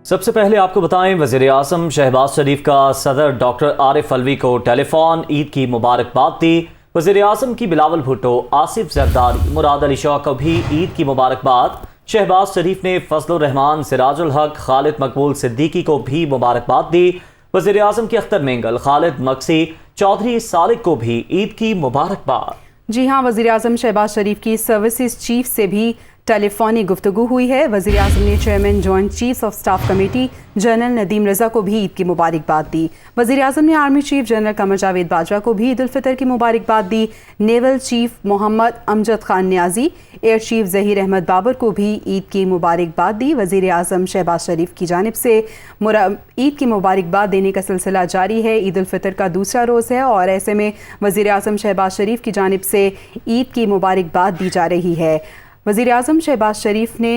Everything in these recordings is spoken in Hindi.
सबसे पहले आपको बताएं, वज़ीर आज़म शहबाज शरीफ का सदर डॉक्टर आरिफ अलवी को टेलीफोन ईद की मुबारकबाद दी। वज़ीर आज़म की बिलावल भुट्टो, आसिफ जरदारी, मुराद अली शाह को भी ईद की मुबारकबाद। शहबाज शरीफ ने फजलुर रहमान, सिराजुल हक, खालिद मकबूल सिद्दीकी को भी मुबारकबाद दी। वज़ीर आज़म के अख्तर मेंगल, खालिद मक्सी, चौधरी सालिक को भी ईद की मुबारकबाद। जी हाँ, वज़ीर आज़म शहबाज शरीफ की सर्विसेज चीफ से भी टेलीफोनिक गुफ्तगू हुई है। वज़ीर आज़म ने chairman joint chiefs of staff committee general Nadeem Raza को भी ईद की मुबारकबाद दी। वज़ीर आज़म ने army chief general Qamar Javed Bajwa को भी ईद उल फितर की मुबारकबाद दी। Naval chief Mohammad Amjad Khan Niazi, air chief Zaheer Ahmad Babar को भी ईद की मुबारकबाद दी। वज़ीर आज़म शहबाज शरीफ की जानिब से ईद की मुबारकबाद देने का सिलसिला जारी है। ईद उल फितर का दूसरा रोज़ है और ऐसे में वज़ीर आज़म शहबाज शरीफ की जानिब से ईद की मुबारकबाद दी जा रही है। वज़ीर आज़म शहबाज शरीफ ने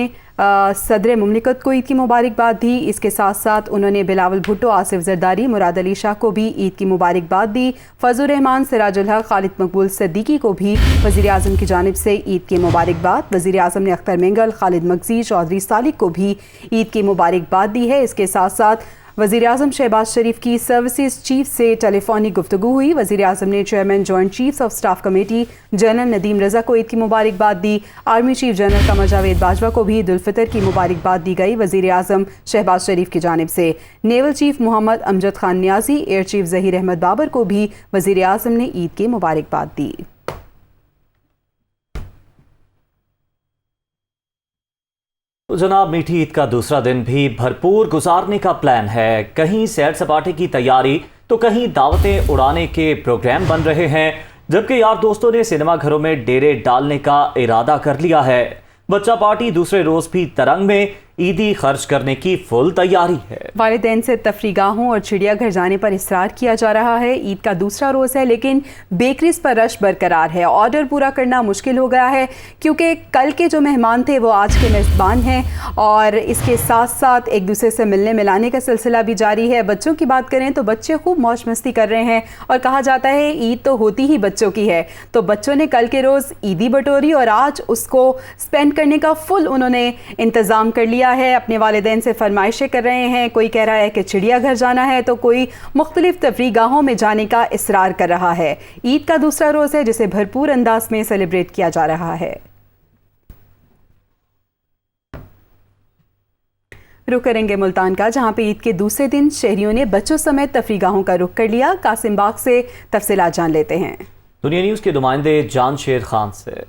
सदर मुमलिकत को ईद की मुबारकबाद दी। इसके साथ साथ उन्होंने बिलावल भुट्टो, आसिफ जरदारी, मुराद अली शाह को भी ईद की मुबारकबाद दी। फजलुर रहमान, सिराजुल हक, खालिद मकबूल सिद्दीकी को भी वज़ीर आज़म की जानिब से ईद की मुबारकबाद। वज़ीर आज़म ने अख्तर मेंगल, खालिद मक्सी, चौधरी सालिक को भी ईद की मुबारकबाद दी है। इसके साथ साथ वज़ीर आज़म शहबाज शरीफ की सर्विसेज चीफ से टेलीफोनिक गुफ्तगू हुई। वज़ीर आज़म ने chairman joint chiefs of staff committee general Nadeem Raza को ईद की मुबारकबाद दी। Army chief general Qamar Javed Bajwa को भी ईद उल फितर की मुबारकबाद दी गई। वज़ीर आज़म शहबाज शरीफ की जानिब से naval chief Mohammad Amjad Khan Niazi, air chief Zaheer Ahmad Babar को भी वज़ीर आज़म ने ईद की मुबारकबाद दी। तो जनाब, मीठी ईद का दूसरा दिन भी भरपूर गुजारने का प्लान है। कहीं सैर सपाटे की तैयारी तो कहीं दावतें उड़ाने के प्रोग्राम बन रहे हैं, जबकि यार दोस्तों ने सिनेमा घरों में डेरे डालने का इरादा कर लिया है। बच्चा पार्टी दूसरे रोज भी तरंग में ईदी खर्च करने की फुल तैयारी है। वालिदैन से तफरीगाहों और चिड़ियाघर जाने पर इसरार किया जा रहा है। ईद का दूसरा रोज़ है लेकिन बेकरीज पर रश बरकरार है। ऑर्डर पूरा करना मुश्किल हो गया है क्योंकि कल के जो मेहमान थे वो आज के मेज़बान हैं और इसके साथ साथ एक दूसरे से मिलने मिलाने का सिलसिला भी जारी है। बच्चों की बात करें तो बच्चे खूब मौज मस्ती कर रहे हैं और कहा जाता है ईद तो होती ही बच्चों की है। तो बच्चों ने कल के रोज़ ईदी बटोरी और आज उसको स्पेंड करने का फुल उन्होंने इंतज़ाम कर लिया है। अपने वालिदैन से फरमाइशें कर रहे हैं। कोई कह रहा है कि चिड़ियाघर जाना है तो कोई मुख्तलिफ तफरीगाहों में जाने का इसरार कर रहा है। ईद का दूसरा रोज़ है जिसे भरपूर अंदाज में सेलिब्रेट किया जा रहा है। रुख करेंगे मुल्तान का, जहां पे ईद के दूसरे दिन शहरियों ने बच्चों समेत तफरीगाहों का रुख कर लिया। कासिम बाग से तफसीलात जान लेते हैं। दुनिया न्यूज़ के नुमाइंदे जान शेर खान से।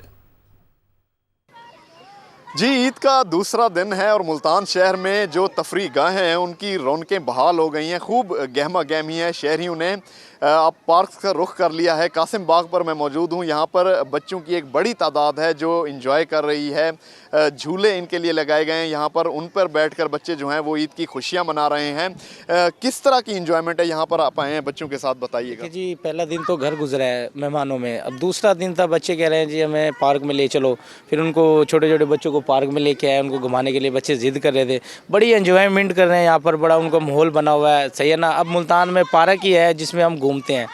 जी, ईद का दूसरा दिन है और मुल्तान शहर में जो तफरीगाहें हैं उनकी रौनकें बहाल हो गई हैं। खूब गहमा गहमी है। शहरियों ने अब पार्क का रुख कर लिया है। कासिम बाग पर मैं मौजूद हूँ। यहाँ पर बच्चों की एक बड़ी तादाद है जो इंजॉय कर रही है। झूले इनके लिए लगाए गए हैं यहाँ पर, उन पर बैठकर बच्चे जो हैं वो ईद की खुशियाँ मना रहे हैं। किस तरह की इंजॉयमेंट है यहाँ पर आप आए हैं बच्चों के साथ, बताइएगा। जी, पहला दिन तो घर गुजरा है मेहमानों में। अब दूसरा दिन था, बच्चे कह रहे हैं जी हमें पार्क में ले चलो। फिर उनको छोटे छोटे बच्चों को पार्क में लेके आए, उनको घुमाने के लिए बच्चे ज़िद कर रहे थे। बड़ी एंजॉयमेंट कर रहे हैं यहाँ पर, बड़ा उनका माहौल बना हुआ है। सही है ना। अब मुल्तान में पार्क ही है जिसमें हम घूमते हैं,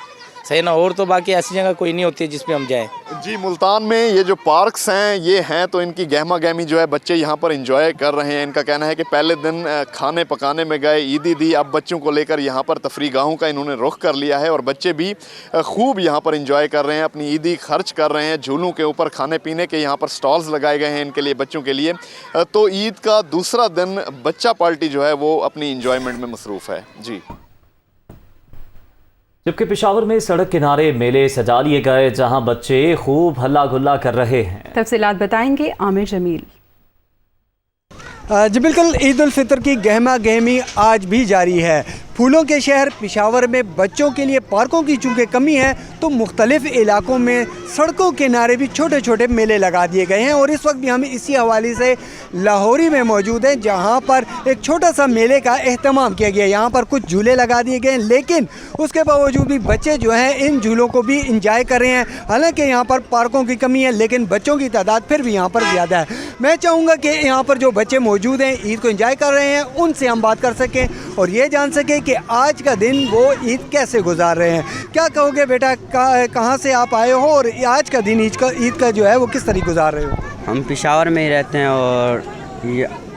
सही ना। और तो बाकी ऐसी जगह कोई नहीं होती है जिसमें हम जाएं। जी, मुल्तान में ये जो पार्क्स हैं ये हैं तो इनकी गहमा गहमी जो है बच्चे यहाँ पर एंजॉय कर रहे हैं। इनका कहना है कि पहले दिन खाने पकाने में गए, ईदी दी, अब बच्चों को लेकर यहाँ पर तफरीगाहों का इन्होंने रुख कर लिया है और बच्चे भी खूब यहाँ पर एंजॉय कर रहे हैं, अपनी ईदी खर्च कर रहे हैं। झूलों के ऊपर खाने पीने के यहाँ पर स्टॉल्स लगाए गए हैं इनके लिए, बच्चों के लिए। तो ईद का दूसरा दिन बच्चा पार्टी जो है वो अपनी इंजॉयमेंट में मसरूफ़ है। जी, जबकि पेशावर में सड़क किनारे मेले सजा लिए गए जहां बच्चे खूब हल्ला गुल्ला कर रहे हैं। तफसीलात बताएंगे आमिर जमील। जी बिल्कुल, ईद उल फितर की गहमा गहमी आज भी जारी है। फूलों के शहर पेशावर में बच्चों के लिए पार्कों की चूँकि कमी है तो मुख्तलिफ इलाकों में सड़कों के किनारे भी छोटे छोटे मेले लगा दिए गए हैं। और इस वक्त भी हम इसी हवाले से लाहौरी में मौजूद हैं जहां पर एक छोटा सा मेले का एहतमाम किया गया है। यहाँ पर कुछ झूले लगा दिए गए हैं लेकिन उसके बावजूद भी बच्चे जो हैं इन झूलों को भी इंजॉय कर रहे हैं। हालांकि यहाँ पर पार्कों की कमी है लेकिन बच्चों की तादाद फिर भी यहाँ पर ज़्यादा है। मैं चाहूँगा कि यहाँ पर जो बच्चे मौजूद हैं ईद को एंजॉय कर रहे हैं उनसे हम बात कर सकें और ये जान सकें कि आज का दिन वो ईद कैसे गुजार रहे हैं। क्या कहोगे बेटा, कहाँ से आप आए हो और आज का दिन ईद का जो है वो किस तरीके गुजार रहे हो? हम पेशावर में ही रहते हैं और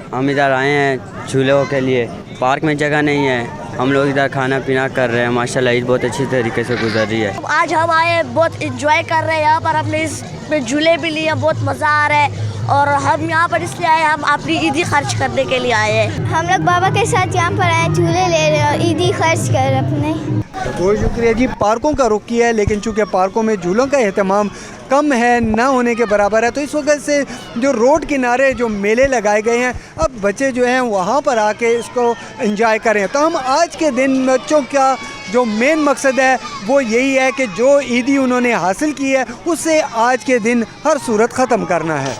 हम इधर आए हैं झूलों के लिए, पार्क में जगह नहीं है, हम लोग इधर खाना पीना कर रहे हैं। माशाल्लाह ईद बहुत अच्छी तरीके से गुजर रही है। आज हम आए बहुत इंजॉय कर रहे हैं यहाँ पर, हमने इसमें झूले भी लिए, बहुत मज़ा आ रहा है और हम यहाँ पर इसलिए आए, हम अपनी ईदी खर्च करने के लिए आए हैं। हम लोग बाबा के साथ यहाँ पर आए, झूले ले रहे हैं, ईदी खर्च कर अपने। बहुत शुक्रिया जी। पार्कों का रुख किया है, लेकिन चूँकि पार्कों में झूलों का एहतमाम कम है, ना होने के बराबर है, तो इस वजह से जो रोड किनारे जो मेले लगाए गए हैं, अब बच्चे जो हैं वहाँ पर आके इसको एंजॉय करें। तो हम आज के दिन बच्चों का जो मेन मकसद है वो यही है कि जो ईदी उन्होंने हासिल की है उससे आज के दिन हर सूरत ख़त्म करना है।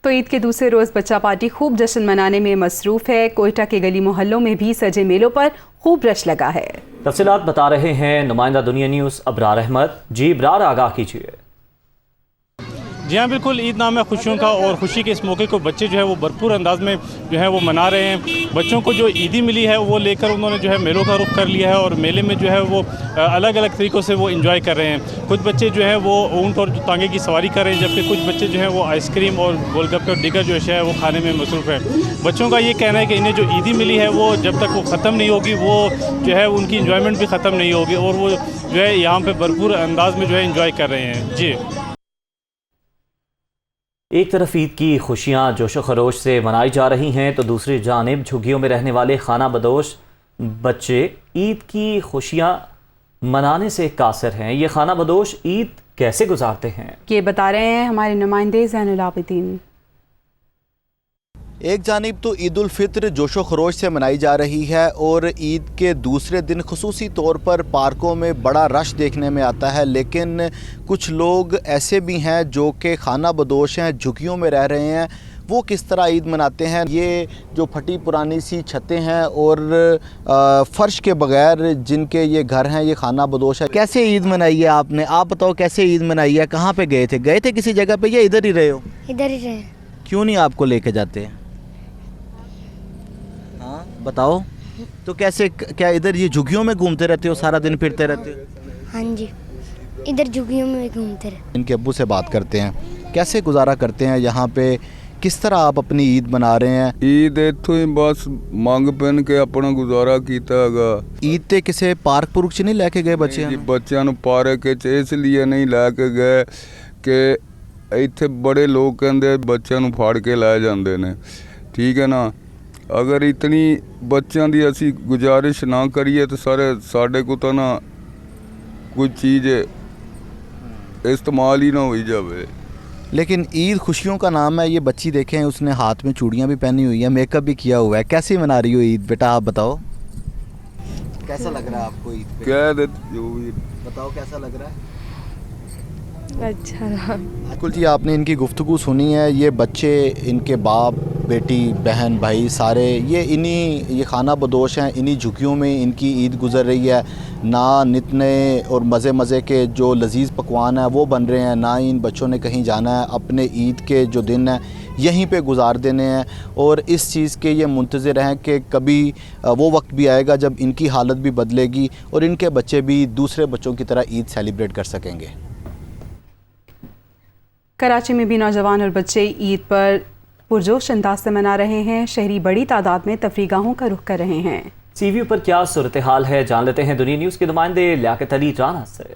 तो ईद के दूसरे रोज़ बच्चा पार्टी खूब जश्न मनाने में मसरूफ़ है। कोयटा के गली मोहल्लों में भी सजे मेलों पर खूब रश लगा है। तफसीलात बता रहे हैं नुमाइंदा दुनिया न्यूज़ अबरार अहमद। जी इबरार, आगाह कीजिए। जी हाँ, बिल्कुल ईद नाम है खुशियों का, और खुशी के इस मौके को बच्चे जो है वो भरपूर अंदाज में जो है वो मना रहे हैं। बच्चों को जो ईदी मिली है वो लेकर उन्होंने जो है मेलों का रुख कर लिया है, और मेले में जो है वो अलग अलग तरीक़ों से वो एंजॉय कर रहे हैं। कुछ बच्चे जो है वो ऊँट और तांगे की सवारी कर रहे हैं, जबकि कुछ बच्चे जो है वो आइसक्रीम और गोलगप्पे और दीगर जो है वो खाने में मसरूफ़ है। बच्चों का ये कहना है कि इन्हें जो ईदी मिली है वो जब तक वो ख़त्म नहीं होगी, वो जो है उनकी इंजॉयमेंट भी ख़त्म नहीं होगी, और वो जो है यहाँ पर भरपूर अंदाज में जो है इंजॉय कर रहे हैं। जी, एक तरफ ईद की खुशियां जोशो खरोश से मनाई जा रही हैं, तो दूसरी जानिब झुग्गियों में रहने वाले खाना बदोश बच्चे ईद की खुशियां मनाने से कासिर हैं। ये खाना बदोश ईद कैसे गुजारते हैं, ये बता रहे हैं हमारे नुमाइंदे ज़ैनुल आबिदीन। एक जानिब तो ईद उल फित्र जोशो खरोश से मनाई जा रही है, और ईद के दूसरे दिन खुसूसी तौर पर पार्कों में बड़ा रश देखने में आता है। लेकिन कुछ लोग ऐसे भी हैं जो कि खाना बदोश हैं, झुग्गियों में रह रहे हैं। वो किस तरह ईद मनाते हैं, ये जो फटी पुरानी सी छतें हैं और फ़र्श के बगैर जिनके ये घर हैं, ये खाना बदोश है। कैसे ईद मनाई है आपने? आप बताओ कैसे ईद मनाई है? कहाँ पे गए थे किसी जगह पे, या इधर ही रहे हो? इधर ही रहे। क्यों नहीं आपको लेके जाते? हाँ बताओ। तो कैसे, क्या इधर ये झुग्गियों में घूमते रहते हो, सारा दिन फिरते रहते हो? हाँ जी, इधर झुग्गियों में घूमते रहे। इनके अब्बू से बात करते हैं, कैसे गुजारा करते हैं यहाँ पे, किस तरह आप अपनी ईद मना रहे हैं? ईद इत्थों ही बस मंग पहन के अपना गुजारा कीता हैगा। ईद ते किसी पार्क पुरक च नहीं लैके गए बच्चे? बच्चों नूं पार्क च इसलिए नहीं लैके गए कि इत्थे बड़े लोग कहते बच्चों नूं फाड़ के लै जांदे ने, ठीक है ना। अगर इतनी बच्चों की असी गुजारिश ना करिए तो साढ़े को तो ना कोई चीज़ इस्तेमाल ही ना हो जाए। लेकिन ईद खुशियों का नाम है। ये बच्ची देखें, उसने हाथ में चूड़ियाँ भी पहनी हुई है, मेकअप भी किया हुआ है। कैसे मना रही हो ईद बेटा, आप बताओ कैसा लग रहा है आपको ईद पे? क्या जो भी बताओ कैसा लग रहा है? अच्छा। बिल्कुल जी, आपने इनकी गुफ्तगू सुनी है। ये बच्चे, इनके बाप, बेटी, बहन, भाई सारे ये खाना बदोश हैं। इन्हीं झुग्गियों में इनकी ईद गुजर रही है। ना नित नए और मज़े के जो लजीज़ पकवान हैं वो बन रहे हैं, ना ही इन बच्चों ने कहीं जाना है। अपने ईद के जो दिन हैं यहीं पे गुजार देने हैं, और इस चीज़ के ये मुंतज़िर हैं कि कभी वो वक्त भी आएगा जब इनकी हालत भी बदलेगी और इनके बच्चे भी दूसरे बच्चों की तरह ईद सेलिब्रेट कर सकेंगे। कराची में भी नौजवान और बच्चे ईद पर पुरजोश अंदाज से मना रहे हैं। शहरी बड़ी तादाद में तफरीगाहों का रुख कर रहे हैं। सीवी पर क्या सूरत हाल है, जान लेते हैं दुनिया न्यूज़ के नुमाइंदे लियाकत अली राना से।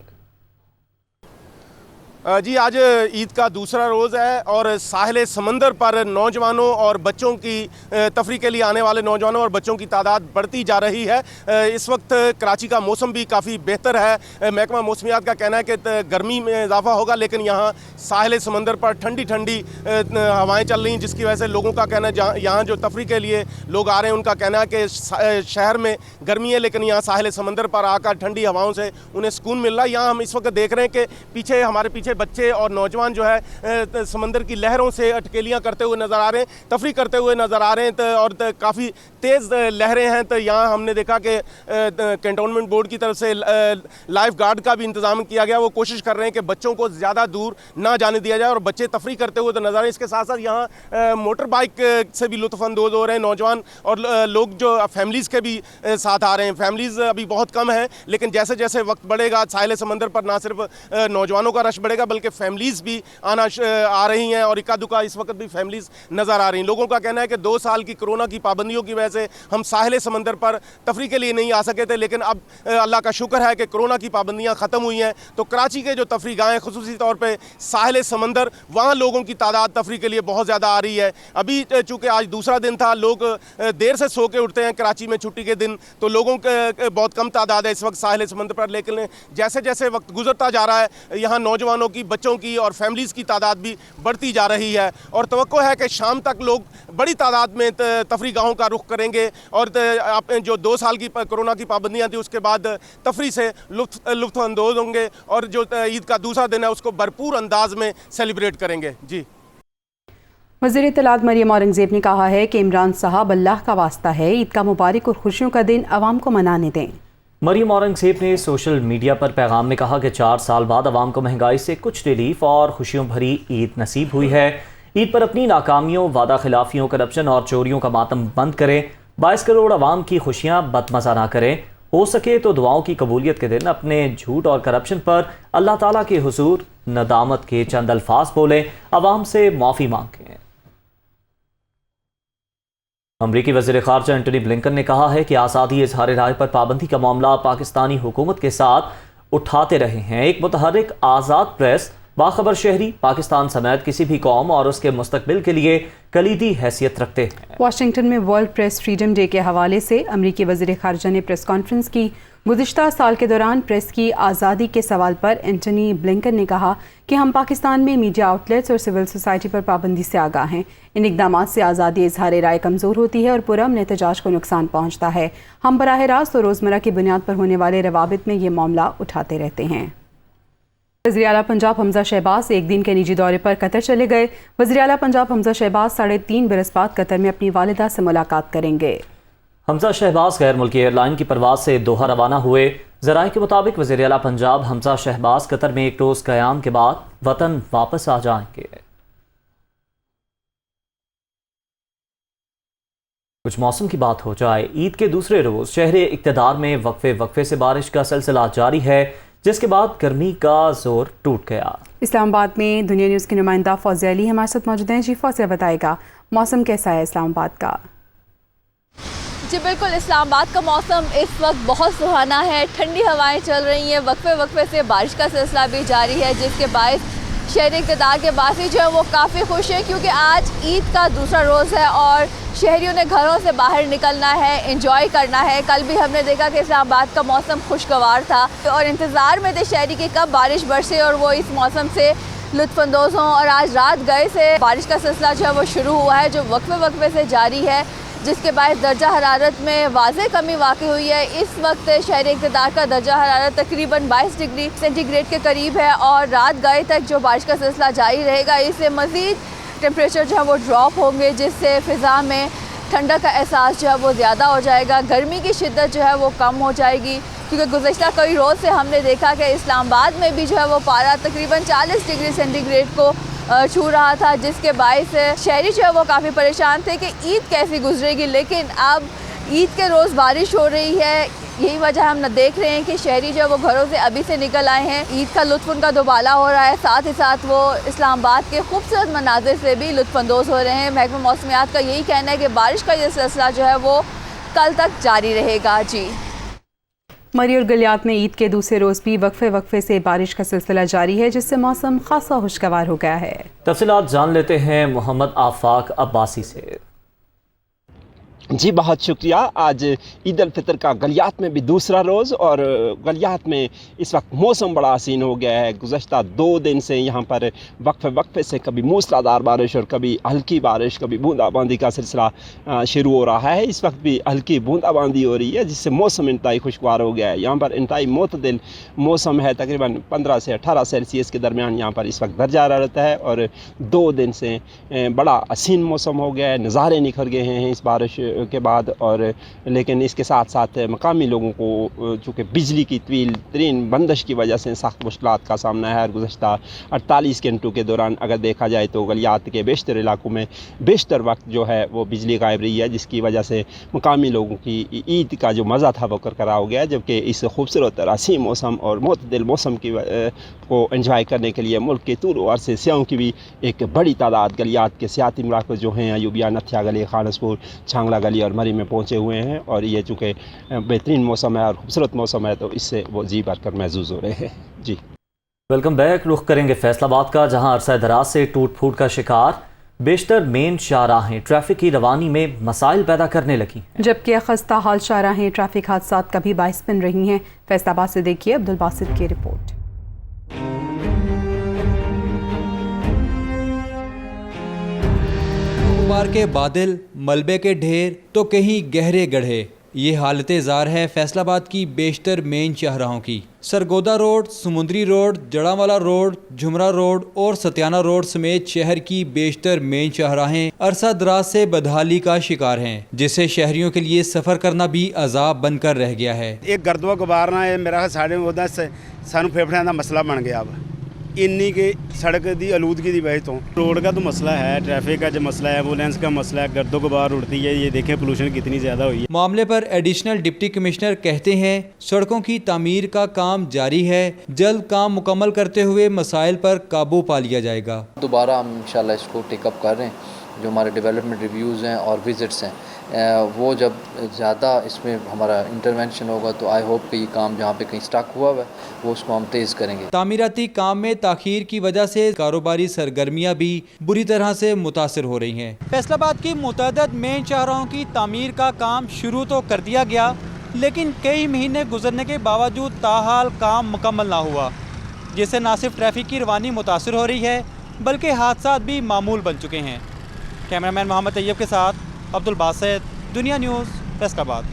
जी, आज ईद का दूसरा रोज़ है और साहिल समंदर पर नौजवानों और बच्चों की तफरी के लिए आने वाले नौजवानों और बच्चों की तादाद बढ़ती जा रही है। इस वक्त कराची का मौसम भी काफ़ी बेहतर है। महकमा मौसमियात का कहना है कि गर्मी में इजाफा होगा, लेकिन यहाँ साहिल समंदर पर ठंडी ठंडी हवाएं चल रही हैं, जिसकी वजह से लोगों का कहना है, यहाँ जो तफरी के लिए लोग आ रहे हैं उनका कहना है कि शहर में गर्मी है, लेकिन यहाँ साहिल समंदर पर आकर ठंडी हवाओं से उन्हें सुकून मिल रहा है। यहाँ हम इस वक्त देख रहे हैं कि हमारे पीछे बच्चे और नौजवान जो है समंदर की लहरों से अटकेलियां करते हुए नज़र आ रहे हैं, तफरी करते हुए नज़र आ रहे हैं, और काफ़ी तेज़ लहरें हैं। तो यहाँ हमने देखा कि कैंटोनमेंट बोर्ड की तरफ से लाइफ गार्ड का भी इंतज़ाम किया गया। वो कोशिश कर रहे हैं कि बच्चों को ज़्यादा दूर ना जाने दिया जाए और बच्चे तफरी करते हुए तो नज़र आ रहे हैं। इसके साथ साथ यहाँ मोटर बाइक से भी लुत्फ़अंदोज़ हो रहे हैं नौजवान और लोग जो फैमिलीज़ के भी साथ आ रहे हैं। फैमिलीज़ अभी बहुत कम हैं, लेकिन जैसे जैसे वक्त बढ़ेगा साहिल समंदर पर ना सिर्फ नौजवानों का रश बढ़ेगा रहेगा, बल्कि फैमिलीज़ भी आ रही हैं और इक्का दुक्का इस वक्त भी फैमिलीज़ नज़र आ रही हैं। लोगों का कहना है कि 2 साल की कोरोना की पाबंदियों की वजह से हम साहिल समंदर पर तफरी के लिए नहीं आ सके थे, लेकिन अब अल्लाह का शुक्र है कि कोरोना की पाबंदियाँ ख़त्म हुई हैं, तो कराची के जो तफरी गाहें खुसूसी तौर पर साहिल समंदर, वहाँ लोगों की तादाद तफरी के लिए बहुत ज़्यादा आ रही है। अभी चूँकि आज दूसरा दिन था, लोग देर से सो के उठते हैं कराची में छुट्टी के दिन, तो लोगों के बहुत कम तादाद है इस वक्त साहिल समंदर पर। लेकिन जैसे जैसे वक्त गुजरता जा रहा है, यहाँ नौजवानों की, बच्चों की और फैमिलीज़ की तादाद भी बढ़ती जा रही है और तवक्को है कि शाम तक लोग बड़ी तादाद में तफरी गाहों का रुख करेंगे और जो 2 साल की कोरोना की पाबंदियाँ थी उसके बाद तफरी से लुत्फ़ अंदोज़ होंगे और जो ईद का दूसरा दिन है उसको भरपूर अंदाज में सेलिब्रेट करेंगे। जी, वज़ीर इत्तलात मरियम औरंगज़ेब ने कहा है कि इमरान साहब अल्लाह का वास्ता है, ईद का मुबारक और खुशियों का दिन अवाम को मनाने दें। मरियम औरंगज़ेब ने सोशल मीडिया पर पैगाम में कहा कि 4 साल बाद अवाम को महंगाई से कुछ रिलीफ और खुशियों भरी ईद नसीब हुई है। ईद पर अपनी नाकामियों, वादा खिलाफियों, करप्शन और चोरियों का मातम बंद करें। 22 करोड़ अवाम की खुशियाँ बदमज़ा ना करें। हो सके तो दुआओं की कबूलियत के दिन अपने झूठ और करप्शन पर अल्लाह ताला के हुजूर नदामत के चंद अल्फाज बोलें, अवाम से माफ़ी मांगें। अमरीकी वज़ीर ख़ारजा एंटनी ब्लिंकन ने कहा है कि आज़ादी इज़हार राय पर पाबंदी का मामला पाकिस्तानी हुकूमत के साथ उठाते रहे हैं। एक मुतहर्रिक आज़ाद प्रेस, बाखबर शहरी पाकिस्तान समेत किसी भी कौम और उसके मुस्तकबिल के लिए कलीदी हैसियत रखते हैं। वाशिंगटन में वर्ल्ड प्रेस फ्रीडम डे के हवाले से अमरीकी वज़ीर ख़ारजा ने प्रेस कॉन्फ्रेंस की। गुज़िश्ता साल के दौरान प्रेस की आज़ादी के सवाल पर एंटनी ब्लिंकन ने कहा कि हम पाकिस्तान में मीडिया आउटलेट्स और सिविल सोसाइटी पर पाबंदी से आगाह हैं। इन इक़दामात से आज़ादी इज़हार राय कमज़ोर होती है और पुरअमन एहतजाज को नुकसान पहुँचता है। हम बराह रास्त और रोज़मर्रा की बुनियाद पर होने वाले रवाबित में ये मामला उठाते रहते हैं। वज़ीर आला पंजाब हमजा शहबाज एक दिन के निजी दौरे पर कतर चले गए। वज़ीर आला पंजाब हमजा शहबाज 3.5 बरस बाद कतर में अपनी वालिदा से मुलाकात करेंगे। हमजा शहबाज गैर मुल्की एयरलाइन की परवाज से दोहा रवाना हुए। ज़राए के मुताबिक वज़ीर आला पंजाब हमजा शहबाज कतर में 1 रोज़ क़याम के बाद वतन वापस आ जाएंगे। कुछ मौसम की बात हो जाए, ईद के दूसरे रोज़ शहरे इक़्तिदार में वक्फे से बारिश का सिलसिला जारी है, जिसके बाद गर्मी का जोर टूट गया। इस्लामाबाद में दुनिया न्यूज़ की नुमाइंदा फौजिया अली हमारे साथ मौजूद हैं। जी फौजिया, बताएगा मौसम कैसा है इस्लामाबाद का? जी बिल्कुल, इस्लामाबाद का मौसम इस वक्त बहुत सुहाना है। ठंडी हवाएं चल रही हैं, वक्फे से बारिश का सिलसिला भी जारी है, जिसके बायस शहरी इक़्तिदार के बासी जो है वो काफ़ी खुश है, क्योंकि आज ईद का दूसरा रोज़ है और शहरियों ने घरों से बाहर निकलना है, एंजॉय करना है। कल भी हमने देखा कि इस्लामाबाद का मौसम खुशगवार था और इंतज़ार में थे शहरी की कब बारिश बरसे और वो इस मौसम से लुत्फ़अंदोज़ हों। और आज रात गए से बारिश का सिलसिला जो है वो शुरू हुआ है, जो वक्फे से जारी है, जिसके बाद दर्जा हरारत में वाज़ेह कमी वाक़ई हुई है। इस वक्त शहरी इक़्तिदार का दर्जा हरारत तकरीबन 22 डिग्री सेंटीग्रेड के करीब है और रात गए तक जो बारिश का सिलसिला जारी रहेगा, इससे मज़ीद टेम्परेचर जो है वो ड्रॉप होंगे, जिससे फ़िज़ा में ठंडक का एहसास जो है वो ज़्यादा हो जाएगा। गर्मी की शिद्दत जो है वो कम हो जाएगी, क्योंकि गुज़श्ता कई रोज़ से हमने देखा कि इस्लामाबाद में भी जो है वो पारा तकरीबन 40 डिग्री सेंटीग्रेड को छू रहा था, जिसके बायस शहरी जो है वो काफ़ी परेशान थे कि ईद कैसी गुजरेगी। लेकिन अब ईद के रोज़ बारिश हो रही है, यही वजह हम देख रहे हैं कि शहरी जो है वो घरों से अभी से निकल आए हैं। ईद का लुत्फ़ उनका दोबाला हो रहा है, साथ ही साथ वो इस्लामाबाद के खूबसूरत मनाजिर से भी लुत्फ़अंदोज़ हो रहे हैं। महकमा मौसमियात का यही कहना है कि बारिश का ये सिलसिला जो है वो कल तक जारी रहेगा। जी, मरी और गलियात में ईद के दूसरे रोज़ भी वक्फे से बारिश का सिलसिला जारी है, जिससे मौसम खासा खुशगवार हो गया है। तफसीलात जान लेते हैं मोहम्मद आफाक अब्बासी से। जी बहुत शुक्रिया। आज ईद उल फितर का गलियात में भी दूसरा रोज़ और गलियात में इस वक्त मौसम बड़ा हसीन हो गया है। गुज़श्ता 2 दिन से यहाँ पर वक्फे से कभी मूसलाधार बारिश और कभी हल्की बारिश, कभी बूंदाबांदी का सिलसिला शुरू हो रहा है। इस वक्त भी हल्की बूंदाबांदी हो रही है, जिससे मौसम इंतहाई खुशगवार हो गया है। यहाँ पर इंतहाई मोतदिल मौसम है, तकरीबन 15 से 18 सेल्सियस के दरमियान यहाँ पर इस वक्त दर्जा हरारत है और 2 दिन से बड़ा हसीन मौसम हो गया है। नज़ारे निखर गए हैं इस बारिश के बाद, और लेकिन इसके साथ साथ मकामी लोगों को चूँकि बिजली की तवील तरीन बंदिश की वजह से सख्त मुश्किलात का सामना है। गुज़श्ता 48 घंटों के दौरान अगर देखा जाए तो गलियात के बेशतर इलाकों में बेशतर वक्त जो है वो बिजली गायब रही है, जिसकी वजह से मकामी लोगों की ईद का जो मज़ा था वो करकरा हो गया। जबकि इस खूबसूरत रासी मौसम और मोतदिल मौसम की को एंजॉय करने के लिए मुल्क के तूर और से सियाहों की भी एक बड़ी तादाद गलियात के सियाती मराकज़ जो हैं अयूबिया, नथिया गली, खानसपुर, छांगला गली और मरी में पहुँचे हुए हैं। और ये चूँकि बेहतरीन मौसम है और खूबसूरत मौसम है तो इससे वो जी भर कर महसूस हो रहे हैं। जी वेलकम बैक। रुख करेंगे फैसलाबाद का, जहां अरसा दराज से टूट फूट का शिकार बेशतर मेन शाहराहें ट्रैफिक की रवानी में मसाइल पैदा करने लगी, जबकि खस्ता हाल शाहराहें ट्रैफिक हादसात का भी बाइस बन रही हैं। फैसलाबाद से देखिए अब्दुल बासित की रिपोर्ट। गुबार के बादल, मलबे के ढेर तो कहीं गहरे गड्ढे, ये हालतें ज़ार है फैसलाबाद की बेशतर मेन शाहराहों की। सरगोदा रोड, समुंदरी road, Jaranwala road, Jhumra road और सत्याना रोड समेत शहर की बेशतर मेन शाहराहें अरसा दराज से बदहाली का शिकार हैं, जिससे शहरियों के लिए सफ़र करना भी अजाब बनकर रह गया है। एक गर्दवा गुबार ना मेरा साढ़े सानू फेफड़ियां का मसला बन गया। अब इन्नी के सड़क की आलूदगी की वजह तो रोड का तो मसला है, ट्रैफिक का जो मसला है, एम्बुलेंस का मसला है, गर्दो गुबार उड़ती है। ये देखें पोल्यूशन कितनी ज़्यादा हुई है। मामले पर एडिशनल डिप्टी कमिश्नर कहते हैं सड़कों की तामीर का काम जारी है, जल्द काम मुकम्मल करते हुए मसाइल पर काबू पा लिया जाएगा। दोबारा हम इंशाल्लाह इसको टेकअप कर रहे हैं। जो हमारे डेवलपमेंट रिव्यूज़ हैं और विजिट्स हैं वो जब ज़्यादा इसमें हमारा इंटरवेंशन होगा तो आई होप कि ये काम जहाँ पे कहीं स्टक हुआ है वो उसको हम तेज़ करेंगे। तामीराती काम में ताखीर की वजह से कारोबारी सरगर्मियाँ भी बुरी तरह से मुतासर हो रही हैं। फैसलाबाद की मुतअद्दिद मेन शाहराहों की तामीर का काम शुरू तो कर दिया गया, लेकिन कई महीने गुजरने के बावजूद ताहाल काम मुकम्मल ना हुआ, जिससे न सिर्फ ट्रैफिक की रवानी मुतासर हो रही है बल्कि हादसात भी मामूल बन चुके हैं। कैमरामैन मोहम्मद तैयब के साथ अब्दुल बासित, दुनिया न्यूज़, फैसलाबाद।